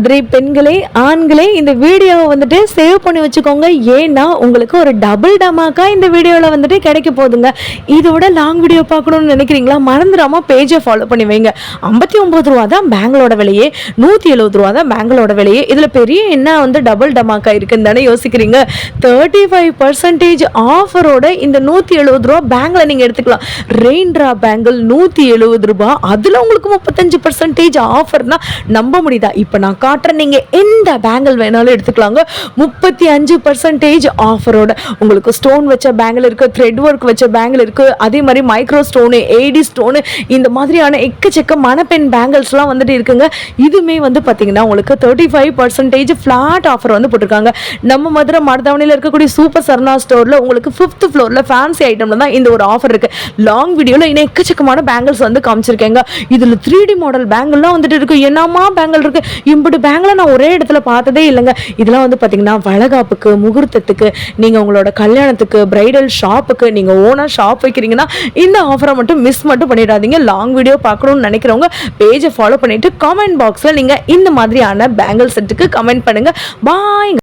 மதுரை பெண்களே ஆண்களே இந்த வீடியோவை வந்துட்டு சேவ் பண்ணி வச்சுக்கோங்க. ஏன்னா உங்களுக்கு ஒரு டபுள் டமாக்கா இந்த வீடியோவில் வந்துட்டு கிடைக்க போகுதுங்க. இதோட லாங் வீடியோ பார்க்கணும்னு நினைக்கிறீங்களா? மறந்துடாமல் பேஜை ஃபாலோ பண்ணி வைங்க. 59 ரூபா தான் பேங்களோட விலையே, 170 ரூபா தான் பேங்களோட விலையே. இதில் பெரிய என்ன வந்து டபுள் டமாக்கா இருக்குன்னு தானே யோசிக்கிறீங்க. 35% ஆஃபரோட இந்த 170 ரூபா பேங்கில் நீங்கள் எடுத்துக்கலாம். ரெயின்ட்ரா பேங்கிள் 170 ரூபா, அதில் உங்களுக்கு 35% ஆஃபர்னா நம்ப முடியுதா? இப்போ நான் காட்டுறேன், நீங்கள் எந்த பேங்கிள் வேணாலும் எடுத்துக்கலாங்க. 35% ஆஃபரோட உங்களுக்கு ஸ்டோன் வச்ச பேங்கிள் இருக்குது, த்ரெட் ஒர்க் வச்ச பேங்கிள் இருக்குது, அதே மாதிரி மைக்ரோ ஸ்டோனு, ஏடி ஸ்டோனு, இந்த மாதிரியான எக்கச்சக்க மணப்பெண் பேங்கிள்ஸ்லாம் வந்துட்டு இருக்குங்க. இதுவுமே வந்து பார்த்தீங்கன்னா உங்களுக்கு 35% ஃப்ளாட் ஆஃபர் வந்து போட்டிருக்காங்க. நம்ம மதுரை மருதாவணியில் இருக்கக்கூடிய சூப்பர் சரணா ஸ்டோரில் உங்களுக்கு 5th ஃப்ளோரில் ஃபேன்சி ஐட்டம்ல தான் இந்த ஒரு ஆஃபர் இருக்குது. லாங் வீடியோவில் இன்னும் எக்கச்சக்கமான பேங்கிள்ஸ் வந்து காமிச்சிருக்கேங்க. இதில் 3D மாடல் பேங்கிள்லாம் வந்துட்டு இருக்குது. என்னமா பேங்கிள் இருக்குது, இப்படி பேங்கில் நான் ஒரே இடத்துல பார்த்ததே இல்லைங்க. இதெல்லாம் வந்து பார்த்தீங்கன்னா வளகாப்புக்கு, முகூர்த்தத்துக்கு, நீங்கள் உங்களோட கல்யாணத்துக்கு, பிரைடல் ஷாப்புக்கு, நீங்கள் ஓனாக ஷாப் வைக்கிறீங்கன்னா இந்த ஆஃபரை மட்டும் மிஸ் மட்டும் பண்ணிடாதீங்க. லாங் வீடியோ பார்க்கணும்னு நினைக்கிறவங்க பேஜை ஃபாலோ பண்ணிவிட்டு கமெண்ட் பாக்ஸில் நீங்கள் இந்த மாதிரியான பேங்கிள் செட்டுக்கு கமெண்ட் பண்ணுங்கள். பாய்.